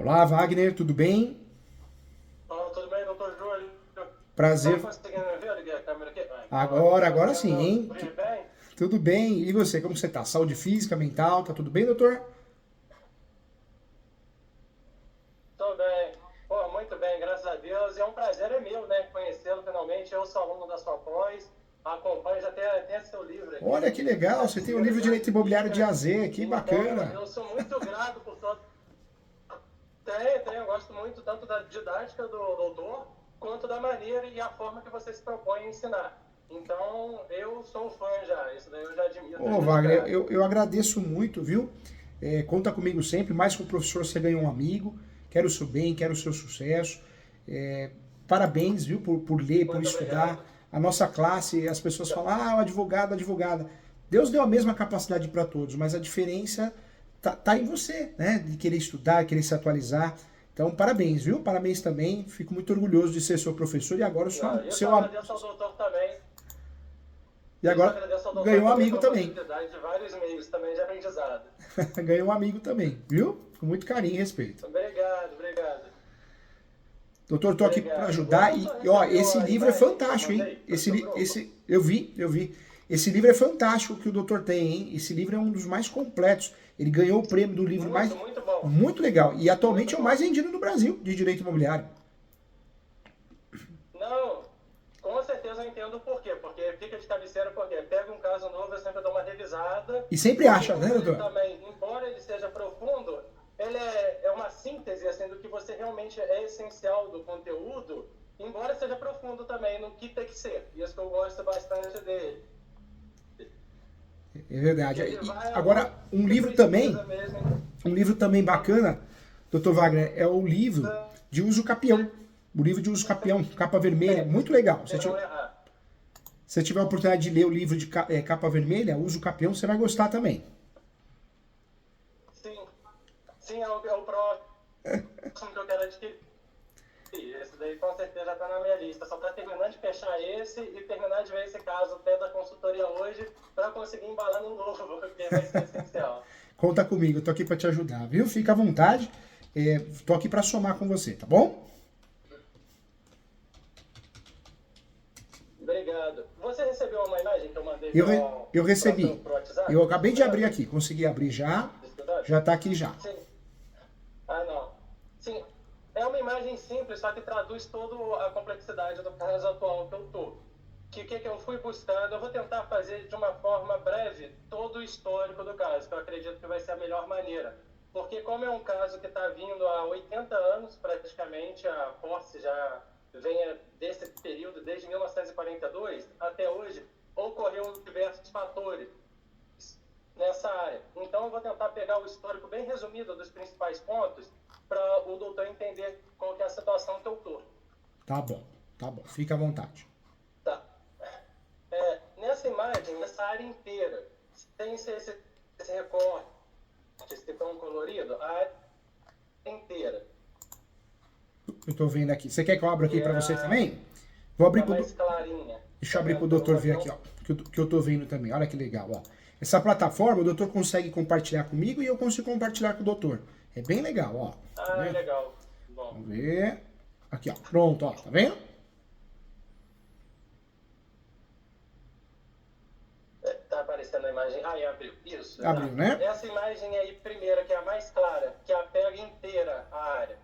Olá, Wagner, tudo bem? Tudo bem, doutor Júlio? Tá Prazer. conseguindo me ver? Liguei a câmera aqui. Agora, Tá agora conseguindo sim, me hein? ouvir bem? Tudo bem? E você, como você tá? Saúde física, mental, tá tudo bem, doutor? Tô bem. Pô, muito bem, graças a Deus. E é um prazer é meu, né? Conhecê-lo finalmente. Eu sou aluno da sua pós, acompanho já até seu livro aqui, Olha que legal, você tem o livro de já Direito Imobiliário de admiro. AZ, que Então, bacana. eu sou muito grato por todo. Tenho. Eu gosto muito tanto da didática do doutor, quanto da maneira e a forma que você se propõe a ensinar. Então, eu sou um fã já. Isso daí eu já admiro Ô, desde Wagner, já. eu agradeço muito, viu? Conta comigo sempre, mais que um professor você ganhou um amigo, quero o seu bem, quero o seu sucesso. É, parabéns, viu, por ler, por Muito estudar. obrigado. A nossa classe, as pessoas falam, ah, o advogado, advogada. Deus deu a mesma capacidade para todos, mas a diferença tá em você, né? De querer estudar, querer se atualizar. Então, parabéns, viu? Parabéns também. Fico muito orgulhoso de ser seu professor e agora Não, isso eu seu, agradeço ao doutor também. e Isso eu agora agradeço ao doutor ganhou um também amigo pela também. possibilidade de vários meios também de aprendizado. Ganhou um amigo também, viu? Com muito carinho e respeito. Obrigado, obrigado. Doutor, estou aqui para Obrigado. O ajudar doutor ó, recebeu esse a livro é imagem que eu fantástico, hein? mandei para o seu grupo? Eu vi. Esse livro é fantástico que o doutor tem, hein? Esse livro é um dos mais completos. Ele ganhou o prêmio do livro mais Muito bom. muito legal e Muito atualmente é o mais bom. vendido no Brasil de direito imobiliário. Não, com certeza eu entendo o porquê. Porque fica de cabeceira, porque pega um caso novo, eu sempre dou uma revisada. E sempre Porque acha, né, como ele doutor? também, embora ele seja profundo, ele é uma síntese assim, do que você realmente é essencial do conteúdo, embora seja profundo também no que tem que ser. Isso que eu gosto bastante dele. É Que verdade. ele E vai agora aonde precisa mesmo. um livro também bacana, doutor Wagner, é o livro de uso capião. O livro de uso capião, capa vermelha, muito legal. Se não errar. Se você tiver a oportunidade de ler o livro de capa vermelha, Uso Capião, você vai gostar também. Sim, sim, é o próximo que eu quero adquirir. Esse daí com certeza já está na minha lista. Só está terminando de fechar esse e terminar de ver esse caso até da consultoria hoje para conseguir embalar no novo, porque vai ser essencial. Conta comigo, eu tô aqui para te ajudar, viu? Fica à vontade. Tô aqui para somar com você, tá bom? Obrigado. Você recebeu uma imagem que eu mandei Eu recebi. pro WhatsApp Eu dos acabei de abrir estudantes? aqui, consegui abrir já. Dos estudantes? Já tá aqui já. Sim. Ah, não. Sim, é uma imagem simples, só que traduz toda a complexidade do caso atual que eu estou. Que eu fui buscando, eu vou tentar fazer de uma forma breve todo o histórico do caso, que eu acredito que vai ser a melhor maneira. Porque como é um caso que está vindo há 80 anos, praticamente, a posse já vem desse período, desde 1942 até hoje, ocorreu diversos fatores nessa área. Então, eu vou tentar pegar o histórico bem resumido dos principais pontos para o doutor entender qual que é a situação que eu estou. Tá bom, tá bom. Fica à vontade. Tá. Nessa imagem, nessa área inteira, sem esse recorte, esse tom colorido, a área inteira. Eu tô vendo aqui. Você quer que eu abra aqui E para você também? Vou abrir a pro. mais clarinha. Deixa eu Tá abrir para o vendo? Que eu não doutor vou ver ter aqui, ó. Que eu tô vendo também. Olha que legal, ó. Essa plataforma o doutor consegue compartilhar comigo e eu consigo compartilhar com o doutor. É bem legal, ó. Tá Ah, vendo? legal. Bom. Vamos ver. Aqui, ó. Pronto, ó. Tá vendo? Tá aparecendo a imagem. Ah, abriu. Isso, Abriu, exato. né? Essa imagem aí, primeira, que é a mais clara, que pega inteira a área.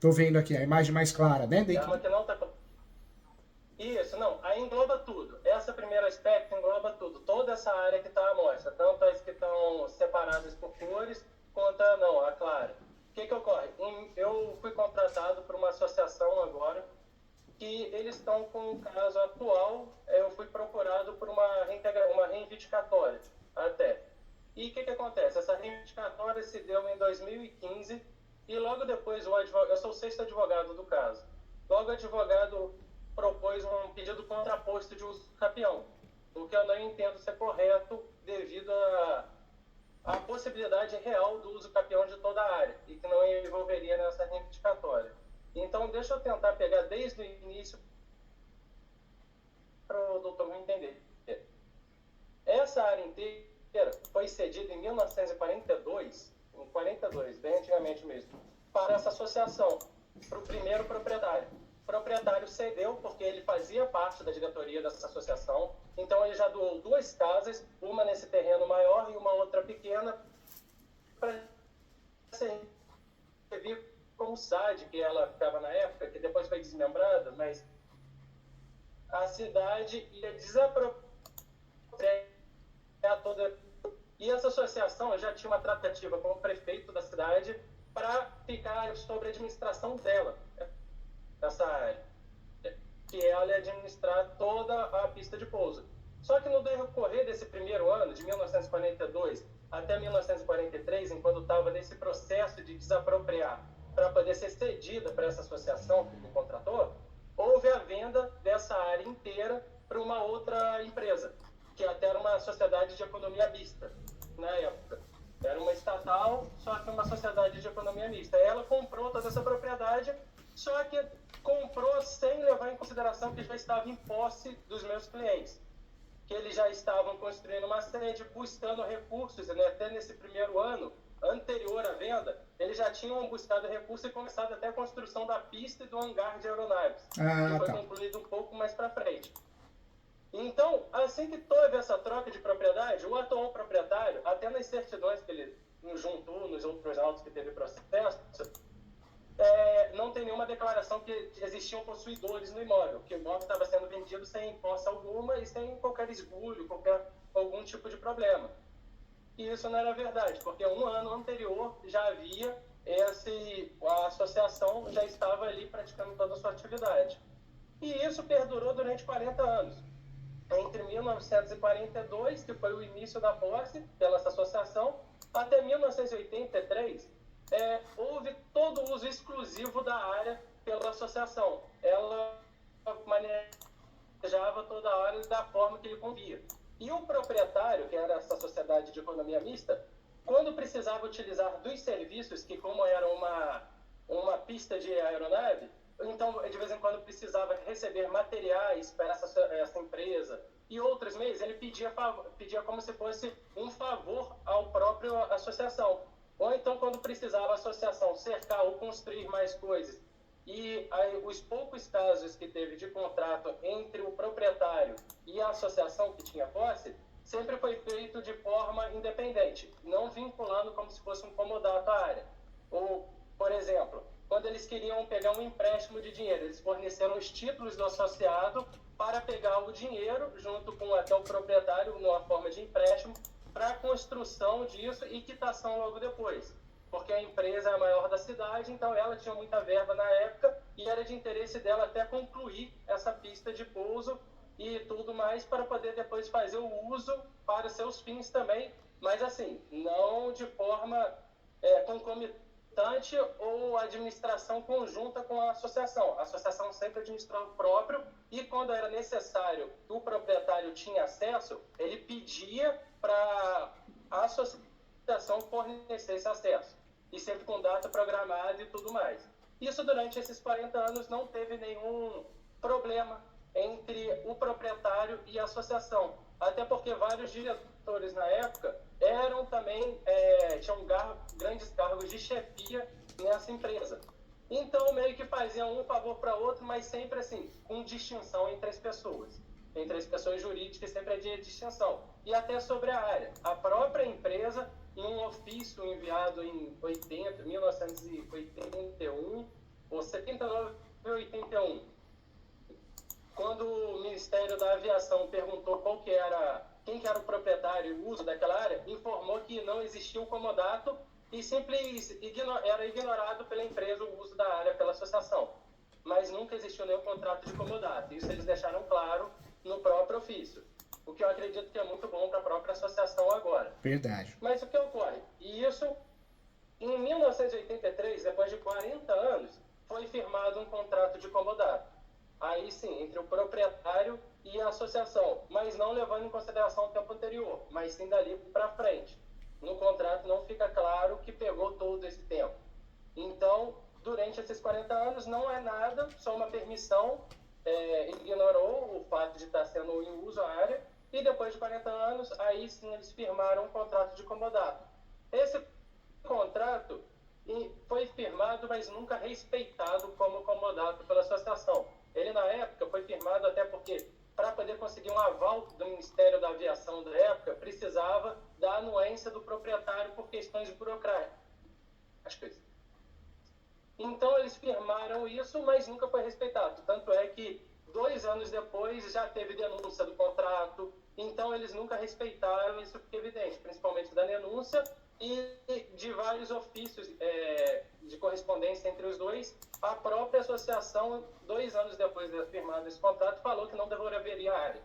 Tô vendo aqui a imagem mais clara, né? É Dentro. uma que não está. Isso, não. Aí engloba tudo. Essa primeira aspecto engloba tudo. Toda essa área que está à amostra. Tanto as que estão separadas por cores, quanto a não, a clara. O que ocorre? Eu fui contratado por uma associação agora, que eles estão com um caso atual. Eu fui procurado por uma reivindicatória até. E o que acontece? Essa reivindicatória se deu em 2015 e logo depois eu sou o sexto advogado do caso. Logo o advogado propôs um pedido contraposto de uso capião, o que eu não entendo ser correto devido à possibilidade real do uso capião de toda a área e que não envolveria nessa reivindicatória. Então, deixa eu tentar pegar desde o início para o doutor entender. Essa área inteira foi cedida em 1942, 42, bem antigamente mesmo, para essa associação, para o primeiro proprietário. O proprietário cedeu porque ele fazia parte da diretoria dessa associação, então ele já doou 2 casas, uma nesse terreno maior e uma outra pequena, para servir como SAD, que ela ficava na época, que depois foi desmembrada, mas a cidade ia desapropriar toda. E essa associação já tinha uma tratativa com o prefeito da cidade para ficar sobre a administração dela, essa área, que ela ia administrar toda a pista de pouso. Só que no decorrer desse primeiro ano, de 1942 até 1943, enquanto estava nesse processo de desapropriar para poder ser cedida para essa associação que me contratou, houve a venda dessa área inteira para uma outra empresa, que até era uma sociedade de economia mista na época. Era uma estatal, só que uma sociedade de economia mista. Ela comprou toda essa propriedade, só que comprou sem levar em consideração que já estava em posse dos meus clientes, que eles já estavam construindo uma sede, buscando recursos, né? Até nesse primeiro ano, anterior à venda, eles já tinham buscado recursos e começado até a construção da pista e do hangar de aeronaves, que foi concluído um pouco mais para frente. Então, assim que teve essa troca de propriedade, o atual proprietário, até nas certidões que ele juntou nos outros autos que teve processo, não tem nenhuma declaração que existiam possuidores no imóvel, que o imóvel estava sendo vendido sem posse alguma e sem qualquer esbulho, algum tipo de problema. E isso não era verdade, porque um ano anterior já havia a associação já estava ali praticando toda a sua atividade. E isso perdurou durante 40 anos. Entre 1942, que foi o início da posse pela associação, até 1983, houve todo o uso exclusivo da área pela associação. Ela manejava toda a área da forma que ele convia. E o proprietário, que era essa sociedade de economia mista, quando precisava utilizar dos serviços, que como era uma pista de aeronave, então, de vez em quando, precisava receber materiais para essa empresa e outros meios, ele pedia como se fosse um favor ao próprio associação. Ou então, quando precisava a associação cercar ou construir mais coisas, e aí, os poucos casos que teve de contrato entre o proprietário e a associação que tinha posse, sempre foi feito de forma independente, não vinculando como se fosse um comodato à área. Ou, por exemplo, quando eles queriam pegar um empréstimo de dinheiro, eles forneceram os títulos do associado para pegar o dinheiro, junto com até o proprietário, numa forma de empréstimo, para a construção disso e quitação logo depois. Porque a empresa é a maior da cidade, então ela tinha muita verba na época e era de interesse dela até concluir essa pista de pouso e tudo mais para poder depois fazer o uso para seus fins também, mas assim, não de forma concomitante ou administração conjunta com a associação. A associação sempre administrou o próprio e quando era necessário que o proprietário tinha acesso, ele pedia para a associação fornecer esse acesso. E sempre com data programada e tudo mais. Isso durante esses 40 anos não teve nenhum problema entre o proprietário e a associação. Até porque vários diretores na época eram também, tinham grandes cargos de chefia nessa empresa. Então, meio que faziam um favor para outro, mas sempre assim, com distinção entre as pessoas. Entre as pessoas jurídicas sempre é de distinção. E até sobre a área. A própria empresa, em um ofício enviado em 1981, ou 79 e 81, quando o Ministério da Aviação perguntou quem que era o proprietário e o uso daquela área, informou que não existia o comodato e era ignorado pela empresa o uso da área pela associação. Mas nunca existiu nenhum contrato de comodato. Isso eles deixaram claro no próprio ofício. O que eu acredito que é muito bom para a própria associação agora. Verdade. Mas o que ocorre? E isso, em 1983, depois de 40 anos, foi firmado um contrato de comodato. Aí sim, entre o proprietário e a associação, mas não levando em consideração o tempo anterior, mas sim dali para frente. No contrato não fica claro que pegou todo esse tempo. Então, durante esses 40 anos, não é nada, só uma permissão, ignorou o fato de estar sendo em uso a área, e depois de 40 anos, aí sim eles firmaram um contrato de comodato. Esse contrato foi firmado, mas nunca respeitado como comodato pela associação. Ele, na época, foi firmado até porque, para poder conseguir um aval do Ministério da Aviação da época, precisava da anuência do proprietário por questões burocráticas. Então, eles firmaram isso, mas nunca foi respeitado. Tanto é que, 2 anos depois, já teve denúncia do contrato. Então, eles nunca respeitaram, isso fica evidente, principalmente da denúncia e de vários ofícios de correspondência entre os dois. A própria associação, 2 anos depois de firmado esse contrato, falou que não devolveria a área,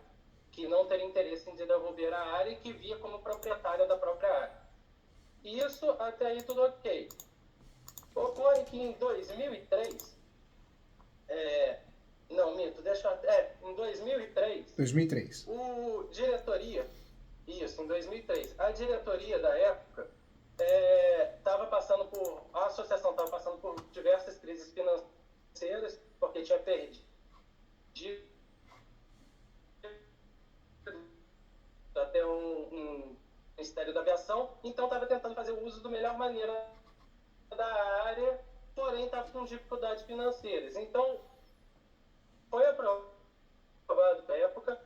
que não teria interesse em devolver a área e que via como proprietária da própria área. Isso, até aí, tudo ok. Ocorre que em 2003, em 2003, em 2003, a diretoria da época a associação estava passando por diversas crises financeiras, porque tinha perdido até um Ministério da Aviação, então estava tentando fazer o uso da melhor maneira da área, porém estava com dificuldades financeiras. Então, foi aprovado na época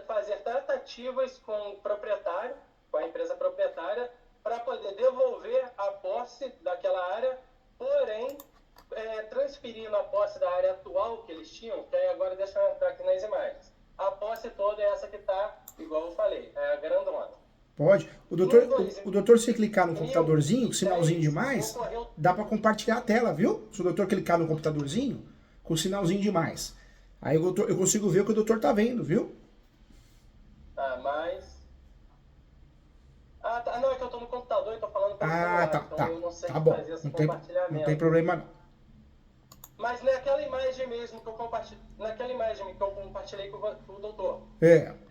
fazer tratativas com o proprietário, com a empresa proprietária, para poder devolver a posse daquela área, porém transferindo a posse da área atual que eles tinham, que aí agora deixa eu entrar aqui nas imagens. A posse toda é essa que está, igual eu falei, é a grandona. Pode. O doutor, se clicar no computadorzinho, com sinalzinho de mais, dá para compartilhar a tela, viu? Se o doutor clicar no computadorzinho, com sinalzinho de mais. Aí eu consigo ver o que o doutor tá vendo, viu? Não, é que eu tô no computador e tô falando pelo celular, então eu não sei fazer esse compartilhamento. Não tem problema não. Mas naquela imagem mesmo que eu compartilhei com o doutor,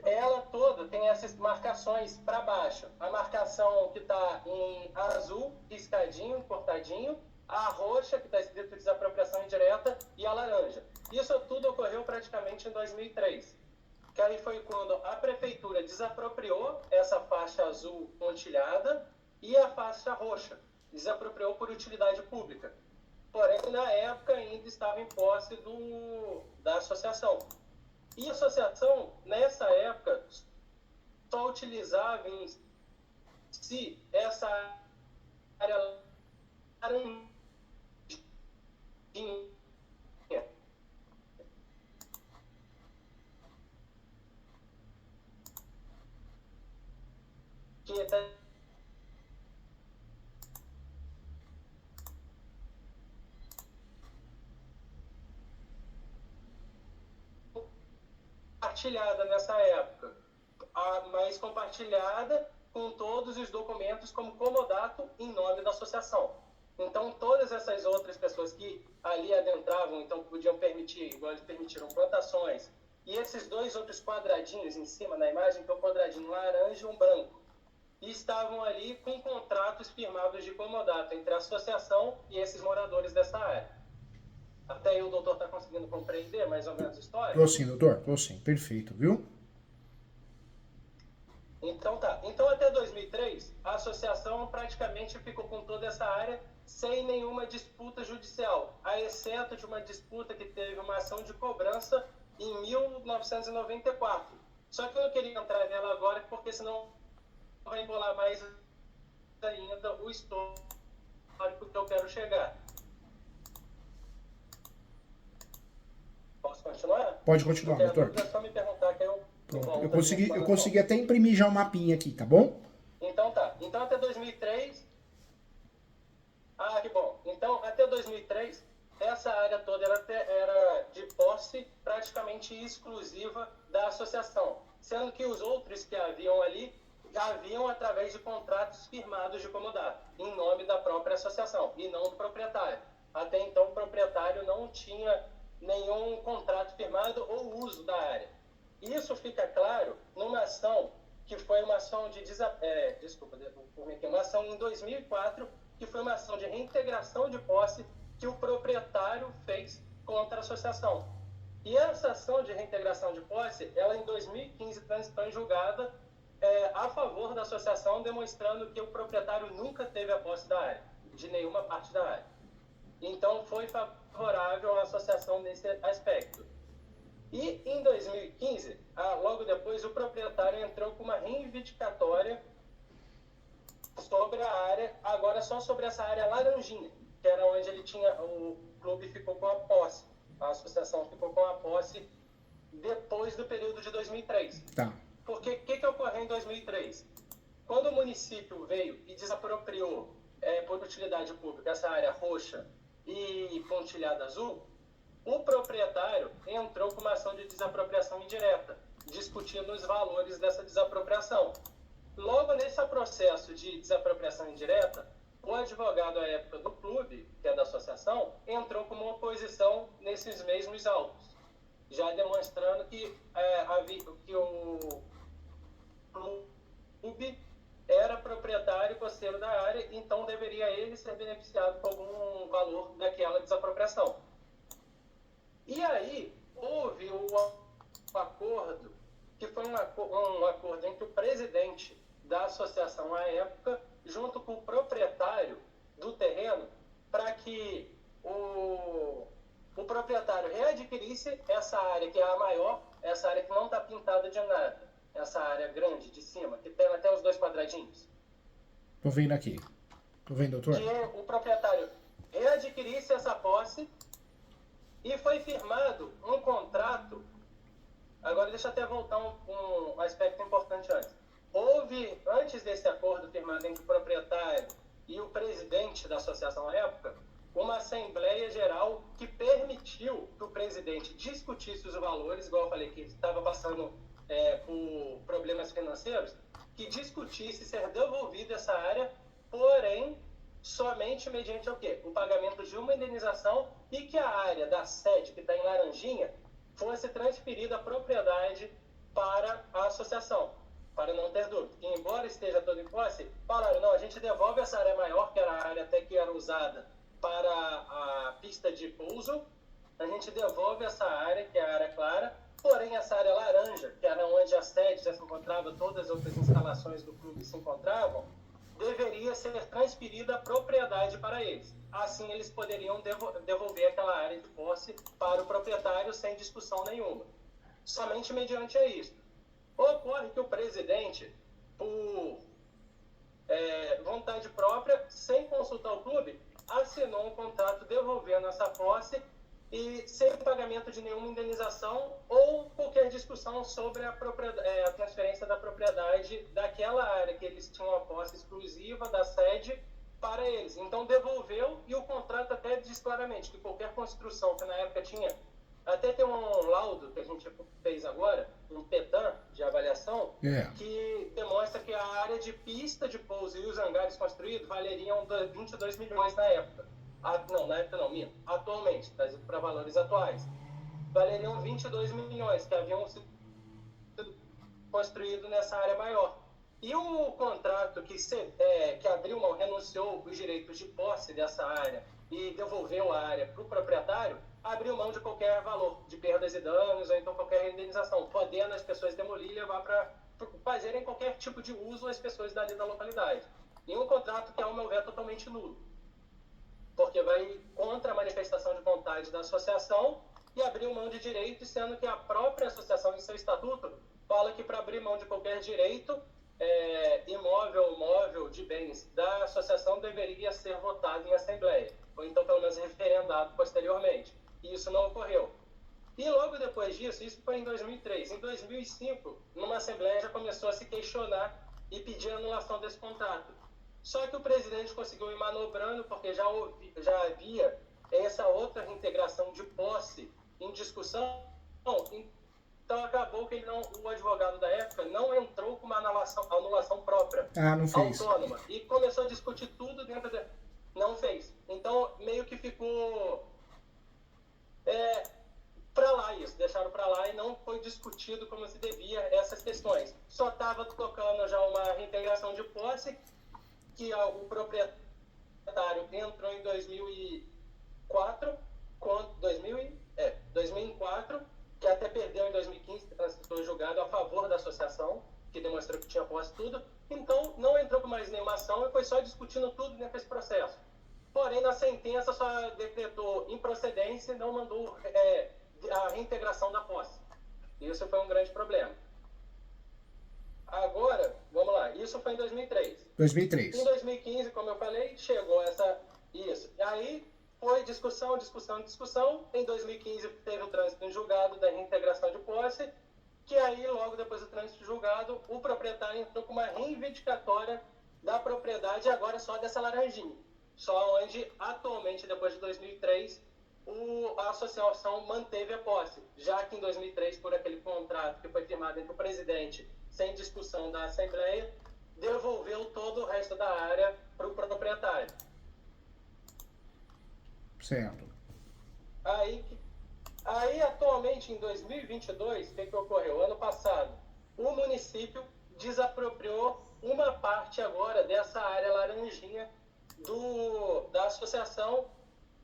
ela toda tem essas marcações para baixo. A marcação que está em azul, riscadinho, cortadinho, a roxa, que está escrito desapropriação indireta, e a laranja. Isso tudo ocorreu praticamente em 2003. Que aí foi quando a prefeitura desapropriou essa faixa azul pontilhada e a faixa roxa. Desapropriou por utilidade pública. Porém, na época, ainda estava em posse da associação. E a associação, nessa época, só utilizava em si essa área laranjinha, que até compartilhada nessa época, mas compartilhada com todos os documentos como comodato em nome da associação. Então, todas essas outras pessoas que ali adentravam, então podiam permitir, igual eles permitiram plantações, e esses 2 outros quadradinhos em cima na imagem, que é um quadradinho laranja e um branco, e estavam ali com contratos firmados de comodato entre a associação e esses moradores dessa área. Até aí o doutor está conseguindo compreender mais ou menos a história? Tô sim, doutor. Tô sim. Perfeito, viu? Então tá. Então até 2003, a associação praticamente ficou com toda essa área sem nenhuma disputa judicial, a exceto de uma disputa que teve uma ação de cobrança em 1994. Só que eu não queria entrar nela agora, porque senão vai embolar mais ainda o histórico que eu quero chegar. Posso continuar? Pode continuar, doutor. É só me perguntar que eu... Pronto. Eu consegui até imprimir já um mapinha aqui, tá bom? Então tá. Então até 2003... que bom. Então até 2003, essa área toda era de posse praticamente exclusiva da associação. Sendo que os outros que haviam ali, haviam através de contratos firmados de comodato, em nome da própria associação, e não do proprietário. Até então o proprietário não tinha nenhum contrato firmado ou uso da área. Isso fica claro numa ação que foi uma ação uma ação em 2004, que foi uma ação de reintegração de posse que o proprietário fez contra a associação. E essa ação de reintegração de posse, ela em 2015 transitou em julgada a favor da associação, demonstrando que o proprietário nunca teve a posse da área, de nenhuma parte da área. Então, foi favorável à associação nesse aspecto. E, em 2015, logo depois, o proprietário entrou com uma reivindicatória sobre a área, agora só sobre essa área laranjinha, que era onde ele tinha, o clube ficou com a posse, a associação ficou com a posse depois do período de 2003. Tá. Porque o que ocorreu em 2003? Quando o município veio e desapropriou por utilidade pública essa área roxa e pontilhada azul, o proprietário entrou com uma ação de desapropriação indireta, discutindo os valores dessa desapropriação. Logo nesse processo de desapropriação indireta, o advogado à época do clube, que é da associação, entrou como oposição nesses mesmos autos, já demonstrando que o clube era proprietário costeiro da área, então deveria ele ser beneficiado com algum valor daquela desapropriação. E aí houve um acordo, que foi um acordo entre o presidente da associação à época, junto com o proprietário do terreno, para que o proprietário readquirisse essa área que é a maior, essa área que não está pintada de nada, essa área grande de cima, que tem até os 2 quadradinhos. Tô vendo aqui. Tô vendo, doutor? Que o proprietário readquirisse essa posse e foi firmado um contrato. Agora deixa eu até voltar um aspecto importante antes. Houve, antes desse acordo firmado entre o proprietário e o presidente da associação à época, uma assembleia geral que permitiu que o presidente discutisse os valores, igual eu falei que estava passando por problemas financeiros, que discutisse ser devolvida essa área, porém, somente mediante o quê? O pagamento de uma indenização e que a área da sede, que está em Laranjinha, fosse transferida a propriedade para a associação, para não ter dúvida. Que, embora esteja todo em posse, falaram, não, a gente devolve essa área maior, que era a área até que era usada para a pista de pouso, a gente devolve essa área, que é a área clara, porém essa área laranja, que era onde a sede já se encontrava, todas as outras instalações do clube se encontravam, deveria ser transferida a propriedade para eles. Assim eles poderiam devolver aquela área de posse para o proprietário sem discussão nenhuma. Somente mediante isso. Ocorre que o presidente, por vontade própria, sem consultar o clube, assinou um contrato devolvendo essa posse e sem pagamento de nenhuma indenização ou qualquer discussão sobre a transferência da propriedade daquela área que eles tinham a posse exclusiva da sede para eles. Então devolveu, e o contrato até diz claramente que qualquer construção que na época tinha, até tem um laudo que a gente fez agora, um PETAM de avaliação, que demonstra que a área de pista de pouso e os hangares construídos valeriam 22 milhões na época. Atualmente, trazido para valores atuais, valeriam 22 milhões que haviam sido construídos nessa área maior. E o contrato que abriu mão, renunciou os direitos de posse dessa área e devolveu a área para o proprietário, abriu mão de qualquer valor de perdas e danos ou então qualquer indenização, podendo as pessoas demolir e levar para fazerem qualquer tipo de uso as pessoas dali da localidade. E um contrato que, ao meu ver, é totalmente nulo, porque vai contra a manifestação de vontade da associação e abriu mão de direitos, sendo que a própria associação, em seu estatuto, fala que para abrir mão de qualquer direito, imóvel ou móvel de bens da associação deveria ser votado em assembleia, ou então pelo menos referendado posteriormente. E isso não ocorreu. E logo depois disso, isso foi em 2003. Em 2005, numa assembleia já começou a se questionar e pedir a anulação desse contrato. Só que o presidente conseguiu ir manobrando, porque já havia essa outra reintegração de posse em discussão. Então acabou que o advogado da época não entrou com uma anulação própria, não fez. Autônoma. E começou a discutir tudo dentro de... Não fez. Então meio que ficou para lá isso, deixaram para lá e não foi discutido como se devia essas questões. Só estava tocando já uma reintegração de posse, que o proprietário entrou em 2004, 2004, que até perdeu em 2015, que transitou julgado a favor da associação, que demonstrou que tinha posse tudo, então não entrou com mais nenhuma ação e foi só discutindo tudo dentro desse processo. Porém, na sentença só decretou improcedência e não mandou a reintegração da posse. Isso foi um grande problema. Agora, vamos lá, isso foi em 2003. 2003. Em 2015, como eu falei, chegou isso. E aí foi discussão. Em 2015 teve o trânsito em julgado da reintegração de posse, que aí, logo depois do trânsito julgado, o proprietário entrou com uma reivindicatória da propriedade, agora só dessa laranjinha. Só onde, atualmente, depois de 2003, a associação manteve a posse, já que em 2003, por aquele contrato que foi firmado entre o presidente, sem discussão da Assembleia, devolveu todo o resto da área para o proprietário. Certo. Aí, atualmente, em 2022, o que ocorreu? Ano passado, o município desapropriou uma parte agora dessa área laranjinha da associação,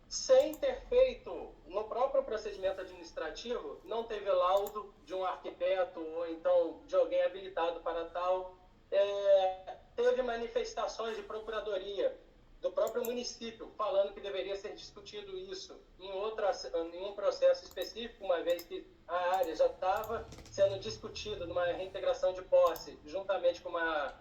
sem ter feito, no próprio procedimento administrativo, não teve laudo de um arquiteto ou então de alguém habilitado para tal. Teve manifestações de procuradoria do próprio município falando que deveria ser discutido isso em um processo específico, uma vez que a área já estava sendo discutida numa reintegração de posse, juntamente com uma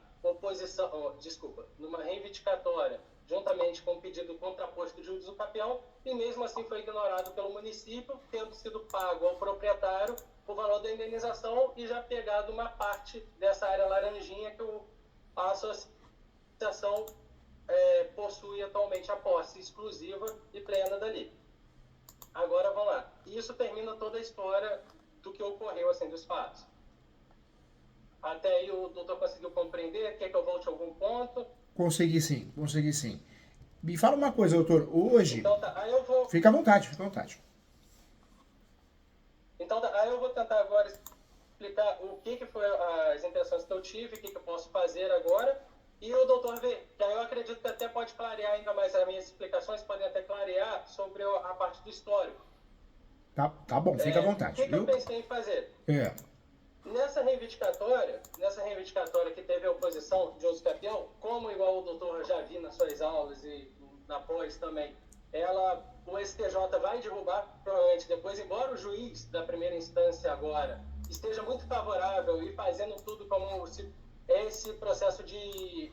numa reivindicatória, juntamente com o pedido contraposto de uso capião, e mesmo assim foi ignorado pelo município, tendo sido pago ao proprietário o valor da indenização e já pegado uma parte dessa área laranjinha que a associação possui atualmente a posse exclusiva e plena dali. Agora vamos lá. Isso termina toda a história do que ocorreu, assim, dos fatos. Até aí o doutor conseguiu compreender? Quer que eu volte a algum ponto? Consegui sim. Me fala uma coisa, doutor. Hoje... Então tá, aí eu vou... Fica à vontade. Então tá, aí eu vou tentar agora explicar o que foi as intenções que eu tive, o que eu posso fazer agora, e o doutor vê, que aí eu acredito que até pode clarear ainda mais as minhas explicações, podem até clarear sobre a parte do histórico. Tá bom, fica à vontade. O que eu pensei em fazer? Nessa reivindicatória que teve a oposição de uso capião, como igual o doutor já vi nas suas aulas e na pós também, o STJ vai derrubar, provavelmente depois, embora o juiz da primeira instância agora esteja muito favorável e fazendo tudo como se esse processo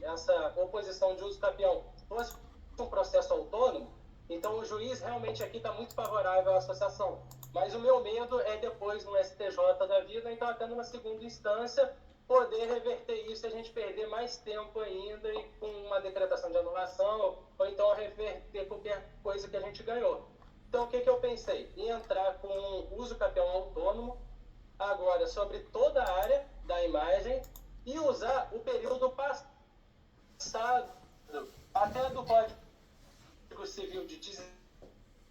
essa oposição de uso capião fosse um processo autônomo, então o juiz realmente aqui está muito favorável à associação. Mas o meu medo é depois no STJ da vida, então até numa segunda instância, poder reverter isso e a gente perder mais tempo ainda e com uma decretação de anulação, ou então reverter qualquer coisa que a gente ganhou. Então o que eu pensei? Em entrar com uso capião autônomo, agora sobre toda a área da imagem, e usar o período passado, até do Código Civil de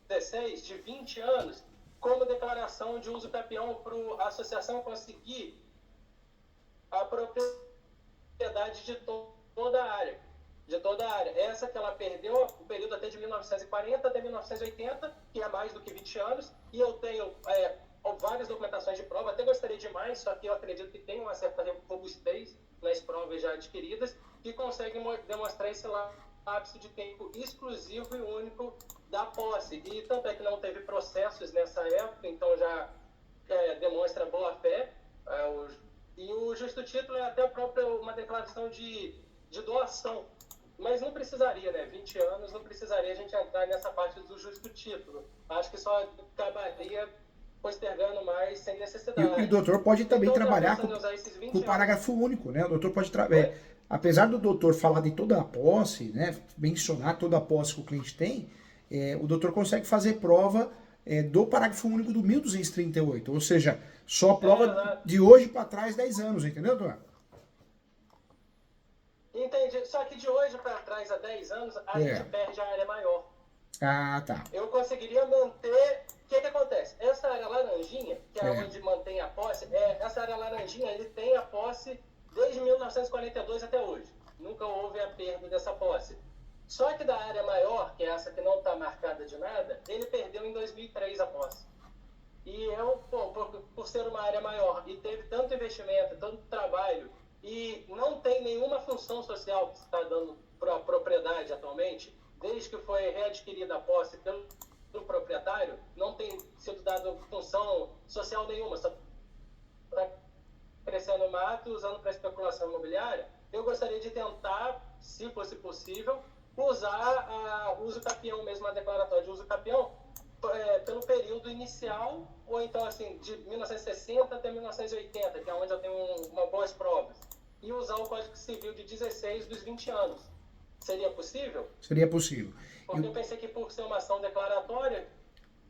16, de 20 anos, como declaração de uso capião para a associação conseguir a propriedade de toda a área. Essa que ela perdeu, o período até de 1940 até 1980, que é mais do que 20 anos, e eu tenho várias documentações de prova, até gostaria de mais, só que eu acredito que tem uma certa robustez nas provas já adquiridas, que conseguem demonstrar esse lapso de tempo exclusivo e único da posse. E tanto é que não teve processos nessa época, então já demonstra boa-fé. E o justo título é até uma declaração de doação. Mas não precisaria, né? 20 anos não precisaria a gente entrar nessa parte do justo título. Acho que só acabaria postergando mais sem necessidade. E o doutor pode também trabalhar com o parágrafo único, né? O doutor pode apesar do doutor falar de toda a posse, né? Mencionar toda a posse que o cliente tem, o doutor consegue fazer prova do parágrafo único do 1238, ou seja, só prova de hoje para trás 10 anos, entendeu, doutor? Entendi. Só que de hoje para trás, há 10 anos, a gente perde a área maior. Ah, tá. Eu conseguiria manter... O que acontece? Essa área laranjinha, que é onde mantém a posse, essa área laranjinha, ele tem a posse desde 1942 até hoje. Nunca houve a perda dessa posse. Só que da área maior, que é essa que não está marcada de nada, ele perdeu em 2003 a posse. E por ser uma área maior e teve tanto investimento, tanto trabalho função social que se está dando para a propriedade atualmente, desde que foi readquirida a posse pelo proprietário, não tem sido dada função social nenhuma, só está crescendo mato usando para especulação imobiliária. Eu gostaria de tentar, se fosse possível, usar uso capião mesmo, a declaratória de uso capião, pelo período inicial, ou então assim, de 1960 até 1980, que é onde eu tenho uma boas provas, e usar o Código Civil de 16 dos 20 anos. Seria possível? Seria possível. Porque eu pensei que por ser uma ação declaratória...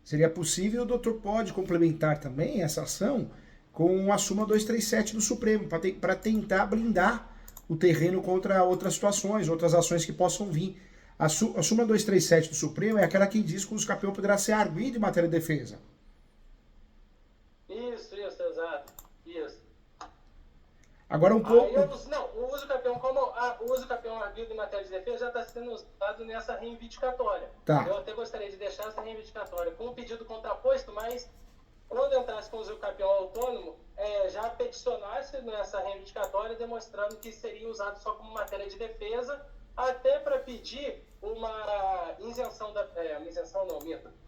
Seria possível, o doutor pode complementar também essa ação com a súmula 237 do Supremo, para tentar blindar o terreno contra outras situações, outras ações que possam vir. A súmula 237 do Supremo é aquela que diz que o uso capião poderá ser arguido em matéria de defesa. Isso, exato. Isso. Agora um pouco... o uso capião, o uso capião arguido em matéria de defesa já está sendo usado nessa reivindicatória. Tá. Eu até gostaria de deixar essa reivindicatória com um pedido contraposto, mas quando entrasse com o uso capião autônomo, já peticionasse nessa reivindicatória demonstrando que seria usado só como matéria de defesa, até para pedir uma isenção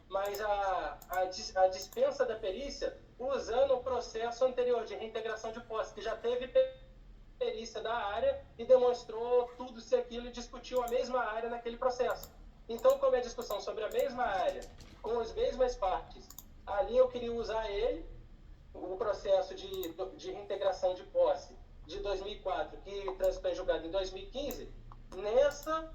mas a dispensa da perícia usando o processo anterior de reintegração de posse, que já teve perícia da área e demonstrou tudo se aquilo e discutiu a mesma área naquele processo. Então, como é discussão sobre a mesma área, com as mesmas partes, ali eu queria usar o processo de reintegração de posse de 2004, que transitou em julgado em 2015, nessa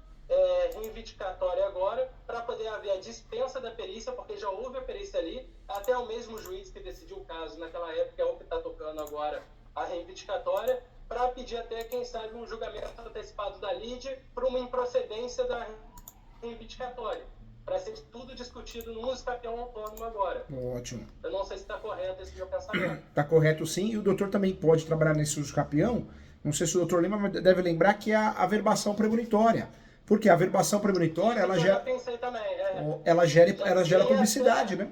reivindicatória agora, para poder haver a dispensa da perícia, porque já houve a perícia ali, até o mesmo juiz que decidiu o caso naquela época é o que está tocando agora a reivindicatória, para pedir até, quem sabe, um julgamento antecipado da lide para uma improcedência da reivindicatória, para ser tudo discutido no uso capião autônomo agora. Ótimo. Eu não sei se está correto esse meu pensamento. Está correto sim, e o doutor também pode trabalhar nesse uso capião, não sei se o doutor lembra, mas deve lembrar que é a verbação premonitória. Porque a verbação premonitória, ela gera... Eu pensei também, ela gera publicidade, né?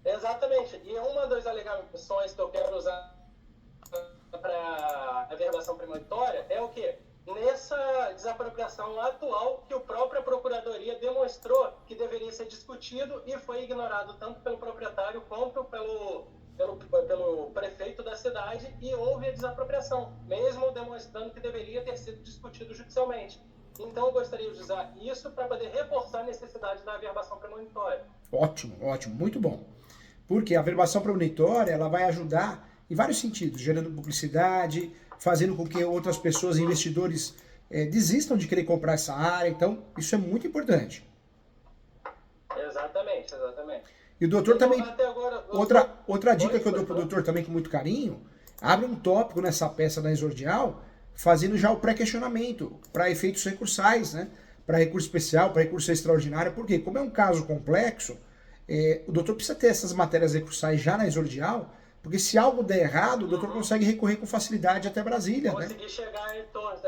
Exatamente. E uma das alegações que eu quero usar para a verbação premonitória é o quê? Nessa desapropriação atual que a própria Procuradoria demonstrou que deveria ser discutido e foi ignorado tanto pelo proprietário quanto pelo prefeito da cidade, e houve a desapropriação, mesmo demonstrando que deveria ter sido discutido judicialmente. Então eu gostaria de usar isso para poder reforçar a necessidade da verbação premonitória. Ótimo, ótimo, muito bom. Porque a verbação premonitória, ela vai ajudar em vários sentidos, gerando publicidade, fazendo com que outras pessoas, investidores, desistam de querer comprar essa área. Então, isso é muito importante. Exatamente. E o doutor então, também... Agora, outra dica que eu dou para o doutor também com muito carinho, abre um tópico nessa peça da exordial, fazendo já o pré-questionamento para efeitos recursais, né? Para recurso especial, para recurso extraordinário. Porque como é um caso complexo, o doutor precisa ter essas matérias recursais já na exordial, porque se algo der errado, o doutor consegue recorrer com facilidade até Brasília, conseguir chegar em torno,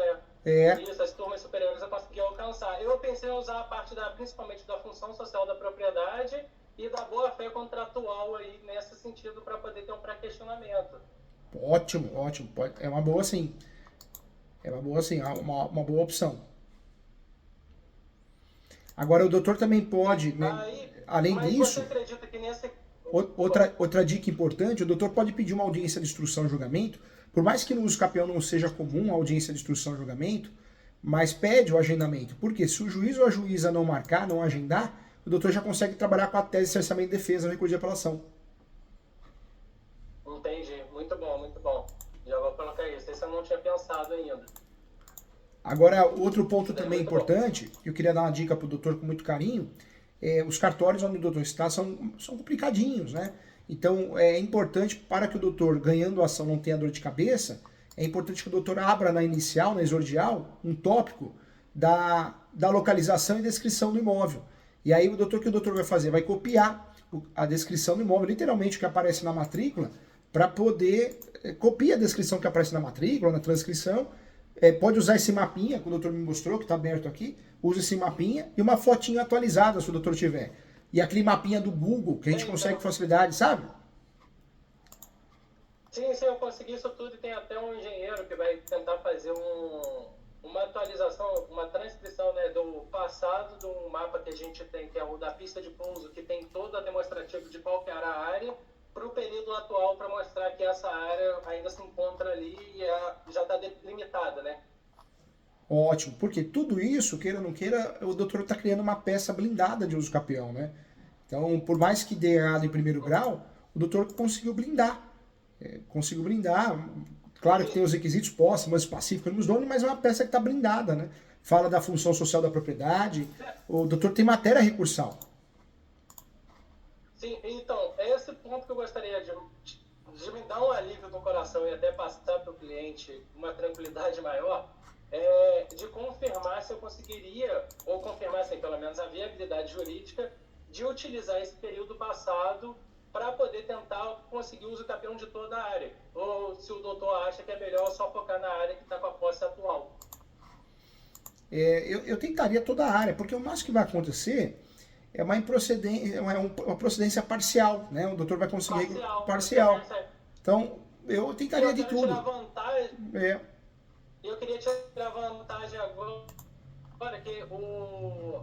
Isso, as turmas superiores eu consegui alcançar. Eu pensei em usar a parte principalmente da função social da propriedade e da boa-fé contratual aí nesse sentido para poder ter um pré-questionamento. Ótimo. É uma boa sim. Uma boa opção. Agora o doutor também pode, né, além disso... Você acredita que nesse... Outra dica importante, o doutor pode pedir uma audiência de instrução e julgamento, por mais que no uso capião não seja comum a audiência de instrução e julgamento, mas pede o agendamento. Porque se o juiz ou a juíza não marcar, não agendar, o doutor já consegue trabalhar com a tese de cerceamento de defesa no recurso de apelação. Entendi, muito bom. Já vou colocar isso, esse eu não tinha pensado ainda. Agora, outro ponto também importante, que eu queria dar uma dica para o doutor com muito carinho, os cartórios onde o doutor está são complicadinhos, né? Então, é importante, para que o doutor, ganhando a ação, não tenha dor de cabeça, é importante que o doutor abra na inicial, na exordial, um tópico da localização e descrição do imóvel. E aí, o que o doutor vai fazer? Vai copiar a descrição do imóvel, literalmente o que aparece na matrícula, para poder copiar a descrição que aparece na matrícula, na transcrição. Pode usar esse mapinha que o doutor me mostrou, que está aberto aqui. Usa esse mapinha e uma fotinha atualizada, se o doutor tiver. E aquele mapinha do Google, que a gente consegue com facilidade, sabe? Sim, sim, eu consegui isso tudo e tem até um engenheiro que vai tentar fazer uma atualização, uma transcrição, né, do passado do mapa que a gente tem, que é o da pista de pouso, que tem todo a demonstrativo de qual que era a área, para o período atual, para mostrar que essa área ainda se encontra ali e já está delimitada, né? Ótimo, porque tudo isso, queira ou não queira, o doutor está criando uma peça blindada de uso capião, né? Então, por mais que dê errado em primeiro grau, o doutor conseguiu blindar. Conseguiu blindar. Claro que tem os requisitos póstumos, específicos nos donos, mas é uma peça que está blindada, né? Fala da função social da propriedade. O doutor tem matéria recursal. Sim, então, é esse ponto que eu gostaria de me dar um alívio no coração e até passar para o cliente uma tranquilidade maior, de confirmar se eu conseguiria, ou confirmar, assim, pelo menos a viabilidade jurídica, de utilizar esse período passado para poder tentar conseguir o uso capião de toda a área. Ou se o doutor acha que é melhor só focar na área que está com a posse atual. Eu tentaria toda a área, porque o máximo que vai acontecer é uma improcedência, uma procedência parcial, né? O doutor vai conseguir parcial. Então, eu tentaria de tudo. Tirar vantagem, É. eu queria tirar vantagem agora que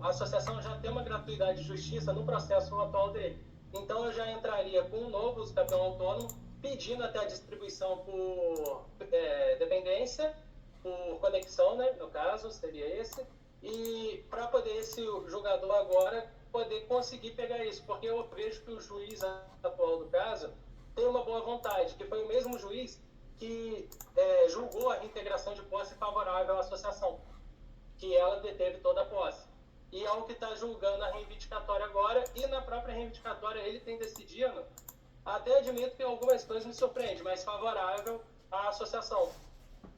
a associação já tem uma gratuidade de justiça no processo atual dele. Então, eu já entraria com um novo uso capião autônomo, pedindo até a distribuição por dependência, por conexão, né, no caso, seria esse, e para poder esse julgador agora poder conseguir pegar isso, porque eu vejo que o juiz atual do caso tem uma boa vontade, que foi o mesmo juiz que julgou a reintegração de posse favorável à associação, que ela deteve toda a posse. E é o que está julgando a reivindicatória agora, e na própria reivindicatória ele tem decidido, até admito que algumas coisas me surpreendem, mas favorável à associação.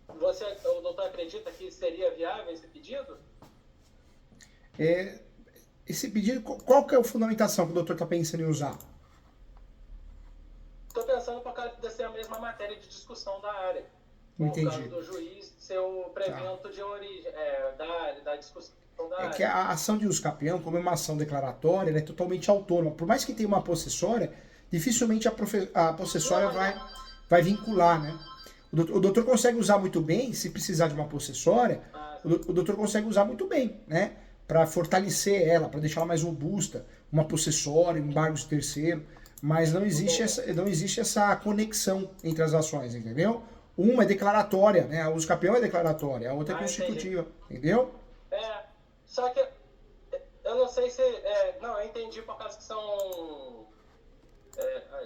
O doutor acredita que seria viável esse pedido? Esse pedido, qual que é a fundamentação que o doutor está pensando em usar? Estou pensando por causa de ser a mesma matéria de discussão da área. Entendi. Por causa do juiz ser o prevento de origem, da discussão da área. É que a ação de uso capião, como é uma ação declaratória, ela é totalmente autônoma. Por mais que tenha uma possessória, dificilmente a possessória vai vincular, né? O doutor consegue usar muito bem, se precisar de uma possessória, o doutor consegue usar muito bem, né? Para fortalecer ela, para deixar ela mais robusta, uma possessória, embargos de terceiro, mas não existe essa conexão entre as ações, entendeu? Uma é declaratória, né? A uso capião é declaratória, a outra é constitutiva, entendeu? Só que eu não sei se... não, eu entendi por causa que são...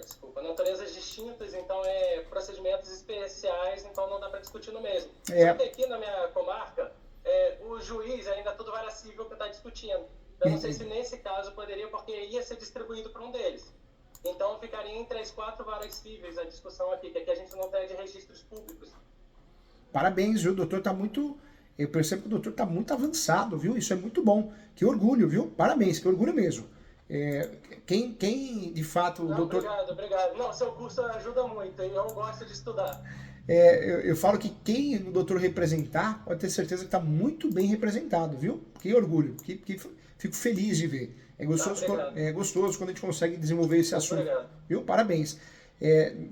desculpa, naturezas distintas, então procedimentos especiais, então não dá para discutir no mesmo. Só que aqui na minha comarca, o juiz ainda tudo vara civil que está discutindo. Eu não sei se nesse caso poderia, porque ia ser distribuído para um deles. Então ficaria entre as 4 varas cíveis a discussão aqui, que aqui a gente não tem de registros públicos. Parabéns, viu? O doutor está muito... Eu percebo que o doutor está muito avançado, viu? Isso é muito bom. Que orgulho, viu? Parabéns, que orgulho mesmo. Quem de fato... Não, doutor... Obrigado. Não, seu curso ajuda muito e eu gosto de estudar. Eu falo que quem o doutor representar pode ter certeza que está muito bem representado, viu? Que orgulho, fico feliz de ver. É gostoso quando a gente consegue desenvolver esse assunto. Viu? Parabéns.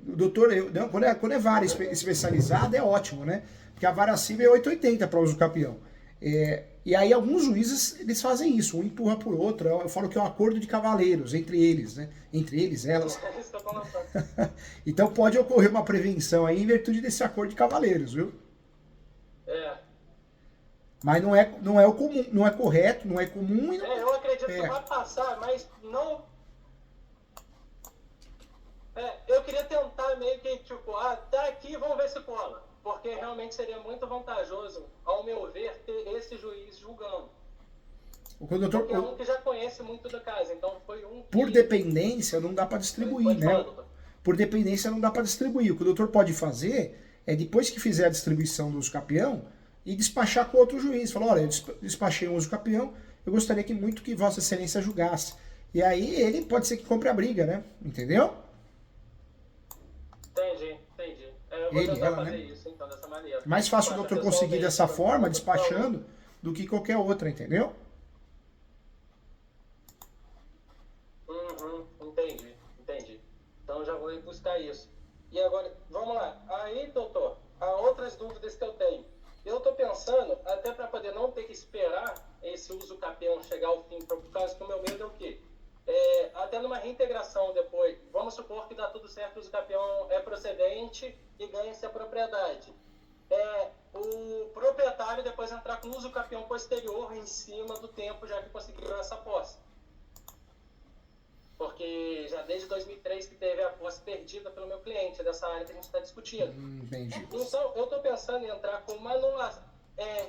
O doutor, quando é vara especializada, é ótimo, né? Porque a vara civil é 880 para uso capião. E aí alguns juízes, eles fazem isso, um empurra por outro. Eu falo que é um acordo de cavaleiros entre eles, né? Entre eles, elas. Então pode ocorrer uma prevenção aí em virtude desse acordo de cavaleiros, viu? Mas não é o comum, não é correto, não é comum. E não... eu acredito que vai passar, mas não... eu queria tentar meio que, tipo, tá aqui, vamos ver se cola. Porque realmente seria muito vantajoso, ao meu ver, ter esse juiz julgando. Porque é um que já conhece muito do caso, então foi um que... Por dependência não dá para distribuir, né? Por dependência não dá para distribuir. O que o doutor pode fazer é, depois que fizer a distribuição do uso capião, e despachar com outro juiz. Falar, olha, eu despachei um uso capião, eu gostaria muito que Vossa Excelência julgasse. E aí ele pode ser que compre a briga, né? Entendeu? Entendi. Eu vou tentar fazer isso, então, dessa maneira. Mais fácil o doutor conseguir dessa forma, despachando, do que qualquer outra, entendeu? Entendi. Então já vou ir buscar isso. E agora, vamos lá. Aí, doutor, há outras dúvidas que eu tenho. Eu estou pensando, até para poder não ter que esperar esse uso capião chegar ao fim, por causa que o meu medo é o quê? Até numa reintegração depois, vamos supor que dá tudo certo, o uso capião é procedente e ganha-se a propriedade. O proprietário depois entrar com uso capião posterior em cima do tempo, já que conseguiu essa posse. Porque já desde 2003 que teve a posse perdida pelo meu cliente, dessa área que a gente está discutindo. Entendi. Então, eu estou pensando em entrar com uma anulação,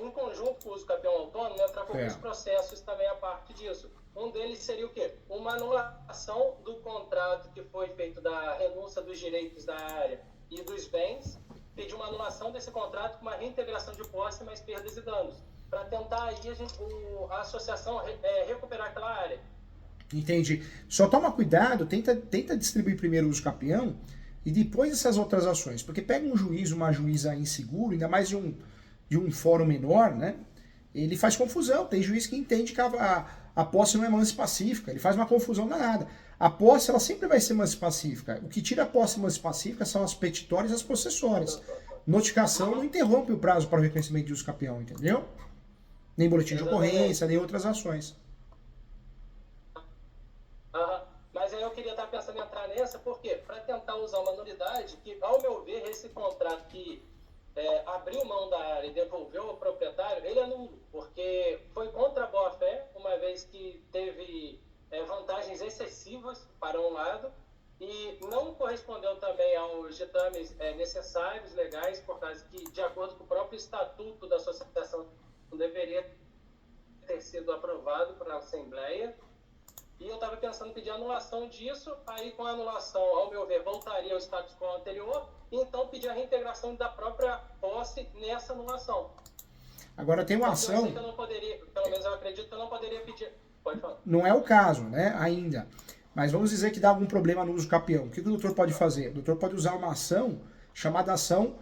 em conjunto com o uso capião autônomo, entrar com alguns processos também a parte disso. Um deles seria o quê? Uma anulação do contrato que foi feito da renúncia dos direitos da área e dos bens, pedir uma anulação desse contrato com uma reintegração de posse, mais perdas e danos, para tentar aí a associação recuperar aquela área. Entendi. Só toma cuidado, tenta distribuir primeiro o uso capião e depois essas outras ações. Porque pega um juiz, uma juíza inseguro, ainda mais de um fórum menor, né? Ele faz confusão. Tem juiz que entende que a posse não é mansa e pacífica. Ele faz uma confusão danada. A posse, ela sempre vai ser mansa e pacífica. O que tira a posse mansa e pacífica são as petitórias e as possessórias. Notificação não interrompe o prazo para o reconhecimento de uso capião, entendeu? Nem boletim de ocorrência, nem outras ações. Mas aí eu queria estar pensando em entrar nessa, por quê? Para tentar usar uma nulidade que, ao meu ver, esse contrato que abriu mão da área e devolveu ao proprietário, ele é nulo, porque foi contra a boa-fé, uma vez que teve vantagens excessivas para um lado e não correspondeu também aos ditames necessários, legais, por causa que, de acordo com o próprio estatuto da associação, não deveria ter sido aprovado pela Assembleia. E eu estava pensando em pedir anulação disso, aí com a anulação, ao meu ver, voltaria ao status quo anterior, e então pedir a reintegração da própria posse nessa anulação. Agora tem uma ação... Eu sei que eu não poderia, pelo menos eu acredito que eu não poderia pedir... Pode falar. Não é o caso, né, ainda. Mas vamos dizer que dá algum problema no uso capião. O que o doutor pode fazer? O doutor pode usar uma ação chamada ação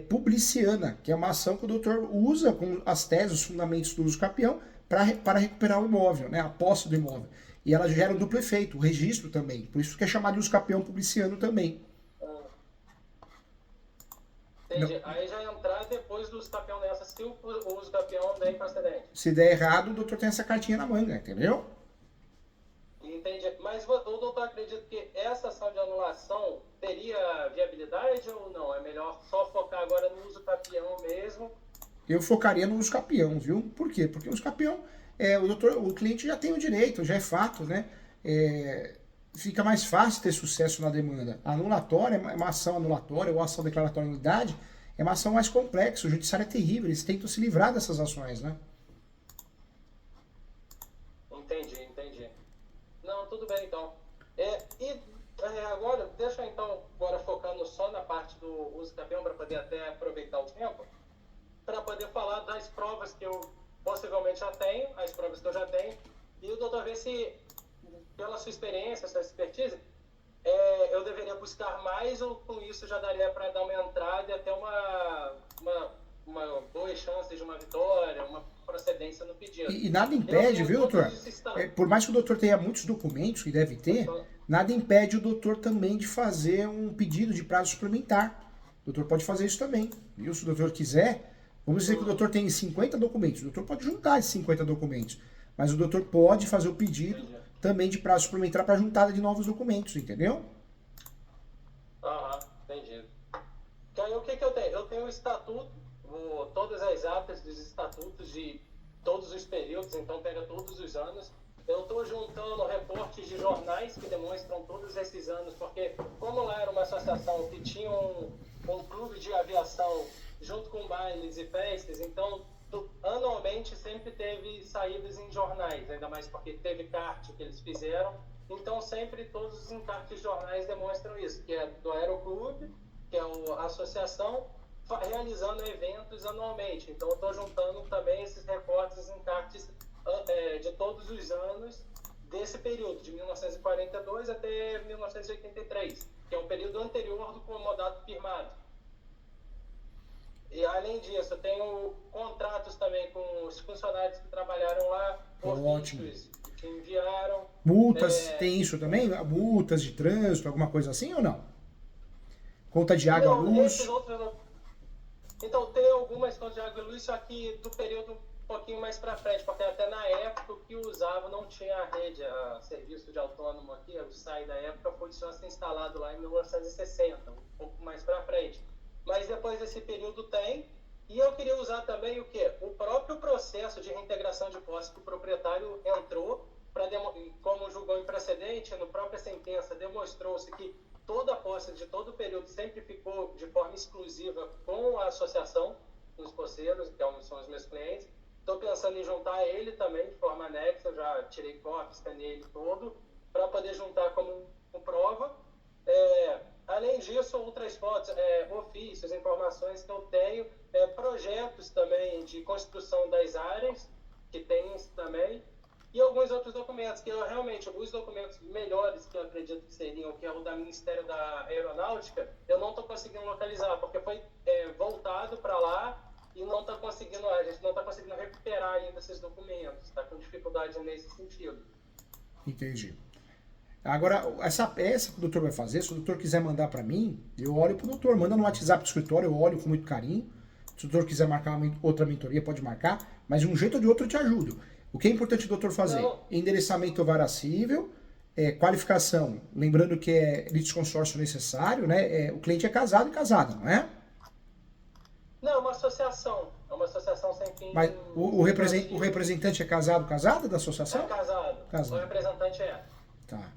publiciana, que é uma ação que o doutor usa com as teses, os fundamentos do uso capião para recuperar o imóvel, né, a posse do imóvel. E ela gera um duplo efeito, o registro também. Por isso que é chamado de uso capião publiciano também. Entendi. Não. Aí já entrar depois do uso capião nessa, se o uso capião der procedente. Se der errado, o doutor tem essa cartinha na manga, entendeu? Entendi. Mas o doutor acredita que essa ação de anulação teria viabilidade ou não? É melhor só focar agora no uso capião mesmo? Eu focaria no uso capião, viu? Por quê? Porque o uso capião... o cliente já tem o direito, já é fato, né? Fica mais fácil ter sucesso na demanda. A anulatória, uma ação anulatória ou ação declaratória de nulidade, é uma ação mais complexa. O judiciário é terrível, eles tentam se livrar dessas ações, né? Entendi. Não, tudo bem então. Agora, deixa eu então, agora focando só na parte do uso capião para poder até aproveitar o tempo, para poder falar das provas que eu possivelmente já tenho, as provas que eu já tenho, e o doutor vê se, pela sua experiência, sua expertise, eu deveria buscar mais ou com isso já daria para dar uma entrada e até uma boa chance de uma vitória, uma procedência no pedido. E nada impede, viu, doutor? Por mais que o doutor tenha muitos documentos, que deve ter, nada impede o doutor também de fazer um pedido de prazo suplementar. O doutor pode fazer isso também, viu? Se o doutor quiser... Vamos dizer que o doutor tem 50 documentos. O doutor pode juntar esses 50 documentos. Mas o doutor pode fazer o pedido também de prazo suplementar para juntada de novos documentos, entendeu? Entendi. Que aí o que eu tenho? Eu tenho o estatuto, todas as atas dos estatutos de todos os períodos, então pega todos os anos. Eu estou juntando reportes de jornais que demonstram todos esses anos, porque como lá era uma associação que tinha um clube de aviação junto com bailes e festas, então anualmente sempre teve saídas em jornais, ainda mais porque teve kart que eles fizeram, então sempre todos os encartes de jornais demonstram isso, que é do Aeroclube, que é a associação, realizando eventos anualmente, então eu estou juntando também esses recortes e encartes de todos os anos desse período, de 1942 até 1983, que é o período anterior do comodato firmado. E, além disso, eu tenho contratos também com os funcionários que trabalharam lá, ofícios que enviaram. Multas, tem isso também? Multas de trânsito, alguma coisa assim ou não? Conta de água, Não, esses luz. outros. Então, tem algumas contas de água e luz, só que do período um pouquinho mais para frente, porque até na época que usava não tinha a rede, a serviço de autônomo aqui, o SAI da época foi só ser instalado lá em 1960, um pouco mais para frente. Mas depois desse período tem, e eu queria usar também o quê? O próprio processo de reintegração de posse que o proprietário entrou, como julgou em precedente, na própria sentença demonstrou-se que toda a posse de todo o período sempre ficou de forma exclusiva com a associação dos poceiros, que são os meus clientes. Estou pensando em juntar ele também de forma anexa, eu já tirei cópia, escaneei ele todo, para poder juntar como prova. Além disso, outras fotos, ofícios, informações que eu tenho, projetos também de construção das áreas, que tem isso também, e alguns outros documentos, que eu realmente, os documentos melhores que eu acredito que seriam, que é o da Ministério da Aeronáutica, eu não estou conseguindo localizar, porque foi voltado para lá e a gente não está conseguindo recuperar ainda esses documentos, está com dificuldade nesse sentido. Entendi. Agora, essa peça que o doutor vai fazer, se o doutor quiser mandar para mim, eu olho pro doutor. Manda no WhatsApp do escritório, eu olho com muito carinho. Se o doutor quiser marcar outra mentoria, pode marcar. Mas de um jeito ou de outro eu te ajudo. O que é importante o doutor fazer? Não. Endereçamento varacível, qualificação. Lembrando que é litisconsórcio necessário, né? O cliente é casado e casada, não é? Não, é uma associação. É uma associação sem fim. Mas o representante é casado, casada da associação? É casado. Casado. O representante é. Tá.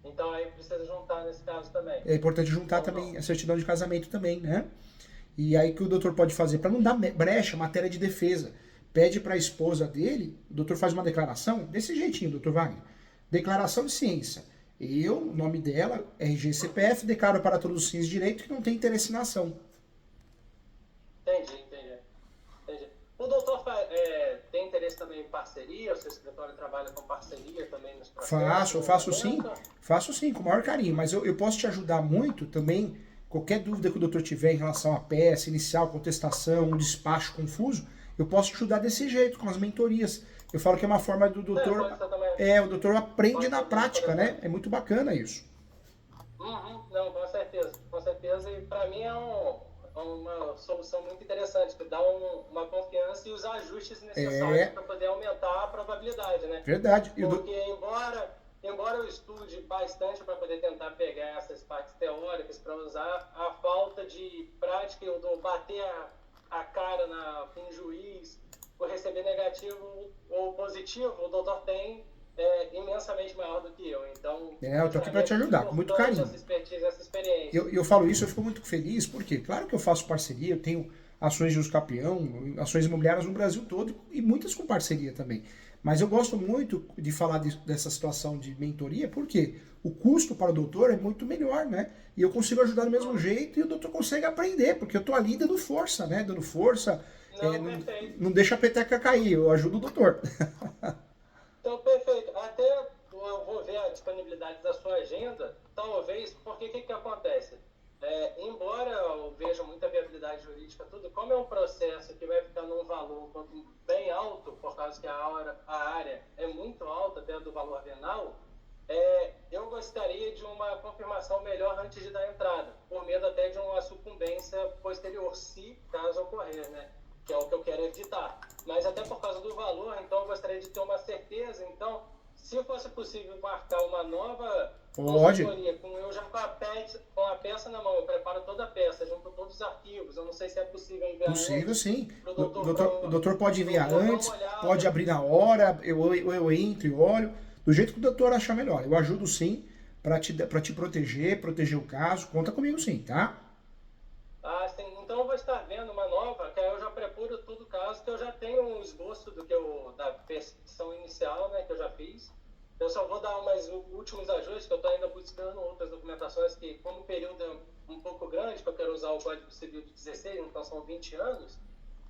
Então aí precisa juntar nesse caso também. É importante juntar também a certidão de casamento também, né? E aí o que o doutor pode fazer? Para não dar brecha, matéria de defesa. Pede para a esposa dele, o doutor faz uma declaração, desse jeitinho, doutor Wagner. Declaração de ciência. Eu, o nome dela, RG CPF, declaro para todos os fins de direito que não tem interesse na ação. Entendi. O doutor tem interesse também em parceria? O seu escritório trabalha com parceria também nos processos? Faço sim, com o maior carinho. Mas eu posso te ajudar muito também. Qualquer dúvida que o doutor tiver em relação à peça, inicial, contestação, um despacho confuso, eu posso te ajudar desse jeito, com as mentorias. Eu falo que é uma forma do doutor... o doutor aprende na prática, né? É muito bacana isso. Não, com certeza. E para mim é uma solução muito interessante, que dá uma confiança e os ajustes necessários para poder aumentar a probabilidade, né? Verdade. Porque embora eu estude bastante para poder tentar pegar essas partes teóricas para usar, a falta de prática, eu bater a cara em juiz, por receber negativo ou positivo, o doutor tem imensamente maior do que eu. Então, eu tô aqui para te ajudar, com muito carinho. Essa experiência. Eu falo isso, eu fico muito feliz, porque claro que eu faço parceria, eu tenho ações de uso capião, ações imobiliárias no Brasil todo, e muitas com parceria também. Mas eu gosto muito de falar dessa situação de mentoria, porque o custo para o doutor é muito melhor, né? E eu consigo ajudar do mesmo jeito e o doutor consegue aprender, porque eu tô ali dando força, né? Dando força, não deixa a peteca cair, eu ajudo o doutor. Então, perfeito. Até eu vou ver a disponibilidade da sua agenda, talvez, porque o que acontece? Embora eu veja muita viabilidade jurídica, tudo, como é um processo que vai ficar num valor bem alto, por causa que a área é muito alta, até do valor venal, eu gostaria de uma confirmação melhor antes de dar entrada, por medo até de uma sucumbência posterior, se caso ocorrer, né? Que é o que eu quero evitar. Mas até por causa do valor, então eu gostaria de ter uma certeza. Então, se fosse possível marcar uma nova consultoria, eu já com a peça na mão, eu preparo toda a peça, junto todos os arquivos. Eu não sei se é possível enviar Possível, sim. O doutor pode enviar antes, pode abrir na hora, eu entro e olho, do jeito que o doutor achar melhor. Eu ajudo sim, para te proteger o caso. Conta comigo sim, tá? Sim. Então eu vou estar vendo uma nova, que aí eu já preparo todo o caso, que eu já tenho um esboço da percepção inicial, né, que eu já fiz. Eu só vou dar umas últimos ajustes, que eu estou ainda buscando outras documentações, que como o período é um pouco grande, que eu quero usar o Código Civil de 16, então são 20 anos,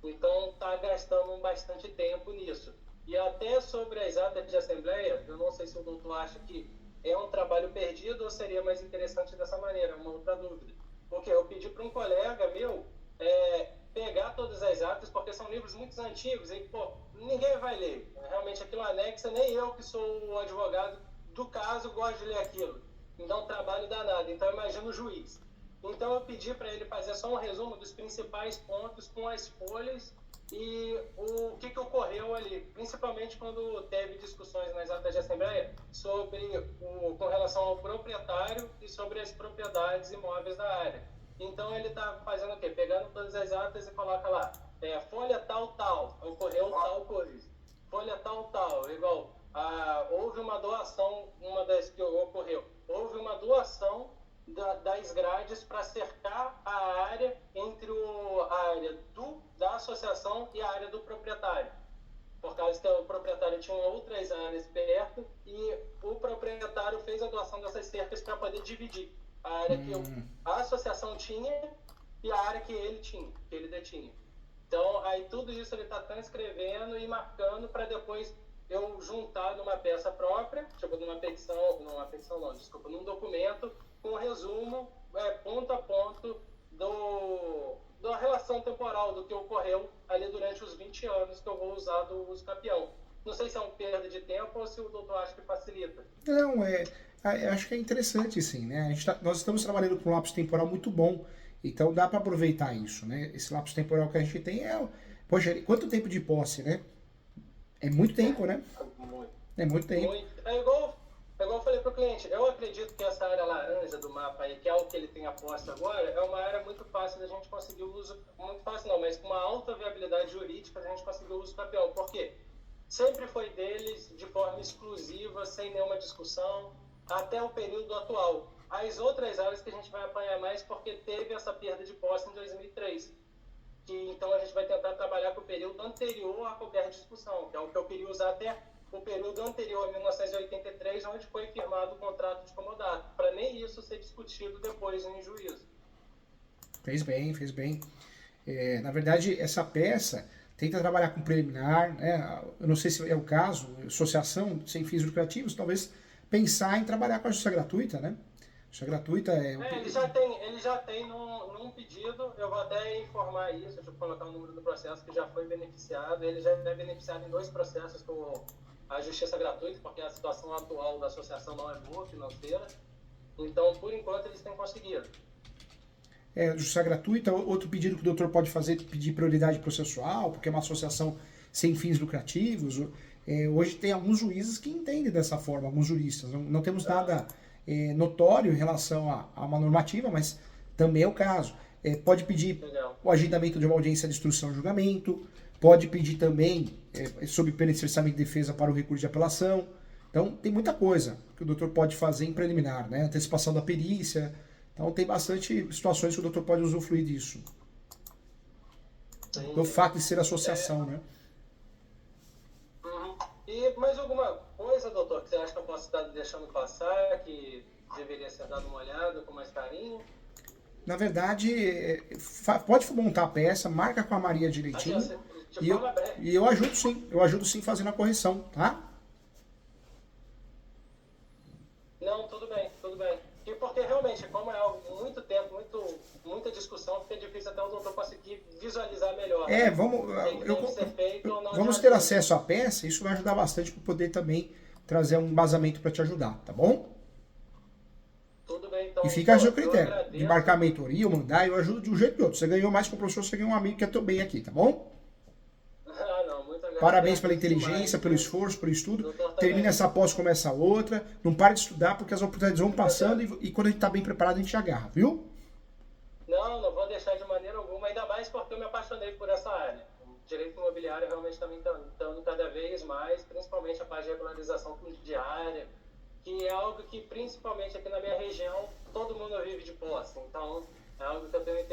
então está gastando bastante tempo nisso. E até sobre as atas de assembleia, eu não sei se o doutor acha que é um trabalho perdido ou seria mais interessante dessa maneira, uma outra dúvida. Porque eu pedi para um colega meu pegar todas as atas, porque são livros muito antigos e, ninguém vai ler. Realmente aquilo anexa, nem eu que sou o advogado do caso gosto de ler aquilo. Então, trabalho danado. Então, imagina o juiz. Então eu pedi para ele fazer só um resumo dos principais pontos com as folhas e o que ocorreu ali, principalmente quando teve discussões nas atas de assembleia com relação ao proprietário e sobre as propriedades imóveis da área. Então ele está fazendo o quê? Pegando todas as atas e coloca lá, folha tal, ocorreu tal coisa. Folha tal, igual, houve uma doação, uma das que ocorreu, houve uma doação das grades para cercar a área entre a área da associação e a área do proprietário. Por causa que o proprietário tinha outras áreas perto e o proprietário fez a doação dessas cercas para poder dividir a área que a associação tinha e a área que ele detinha. Então, aí tudo isso ele está transcrevendo e marcando para depois eu juntar numa peça própria, tipo numa petição não, desculpa, num documento com resumo, ponto a ponto da relação temporal do que ocorreu ali durante os 20 anos que eu vou usar do uso capião. Não sei se é uma perda de tempo ou se o doutor acha que facilita. Não, acho que é interessante, sim, né? Nós estamos trabalhando com um lapso temporal muito bom, então dá para aproveitar isso, né? Esse lapso temporal que a gente tem poxa, quanto tempo de posse, né? É muito tempo, né? É muito tempo. É igual eu falei para o cliente, eu acredito que essa área laranja do mapa aí, que é o que ele tem aposto agora, é uma área muito fácil da gente conseguir o uso, muito fácil não, mas com uma alta viabilidade jurídica a gente conseguir o uso capião. Por quê? Sempre foi deles de forma exclusiva, sem nenhuma discussão, até o período atual. As outras áreas que a gente vai apanhar mais porque teve essa perda de posse em 2003. Então a gente vai tentar trabalhar com o período anterior a qualquer discussão, que é o que eu queria usar até o período anterior a 1983, onde foi firmado o contrato de comodato, para nem isso ser discutido depois em juízo. Fez bem. Na verdade, essa peça tenta trabalhar com preliminar, né? Eu não sei se é o caso, associação sem fins lucrativos, talvez pensar em trabalhar com a justiça gratuita, né? Justiça gratuita ele já tem num pedido, eu vou até informar isso, deixa eu colocar o número do processo que já foi beneficiado, ele já é beneficiado em 2 processos com a justiça gratuita, porque a situação atual da associação não é boa financeira, então por enquanto eles têm conseguido. Justiça gratuita, outro pedido que o doutor pode fazer, pedir prioridade processual, porque é uma associação sem fins lucrativos. Hoje tem alguns juízes que entendem dessa forma, alguns juristas. Não temos nada notório em relação a uma normativa, mas também é o caso. Pode pedir o agendamento de uma audiência de instrução e julgamento, pode pedir também sob pena de cerceamento de defesa para o recurso de apelação. Então, tem muita coisa que o doutor pode fazer em preliminar, né? Antecipação da perícia. Então, tem bastante situações que o doutor pode usufruir disso. Sim. Do fato de ser associação, né? Uhum. E mais alguma coisa, doutor, que você acha que eu posso estar deixando passar, que deveria ser dado uma olhada com mais carinho? Na verdade, pode montar a peça, marca com a Maria direitinho. E eu ajudo sim fazendo a correção, tá? Não, tudo bem. E porque realmente, como é algo muito tempo, muita discussão, fica difícil até o doutor conseguir visualizar melhor. Vamos ter acesso à peça, isso vai ajudar bastante para poder também trazer um embasamento para te ajudar, tá bom? Tudo bem, então. E fica a seu critério, de marcar a mentoria, ou mandar, eu ajudo de um jeito ou de outro. Você ganhou mais com o professor, você ganhou um amigo que é teu bem aqui, tá bom? Parabéns pela inteligência, pelo esforço, pelo estudo. Termina essa pós, começa a outra. Não pare de estudar, porque as oportunidades vão passando e quando a gente está bem preparado, a gente agarra, viu? Não vou deixar de maneira alguma, ainda mais porque eu me apaixonei por essa área. O direito imobiliário realmente está me encantando cada vez mais, principalmente a parte de regularização fundiária, que é algo que, principalmente aqui na minha região, todo mundo vive de posse. Então, é algo que eu tenho interesse.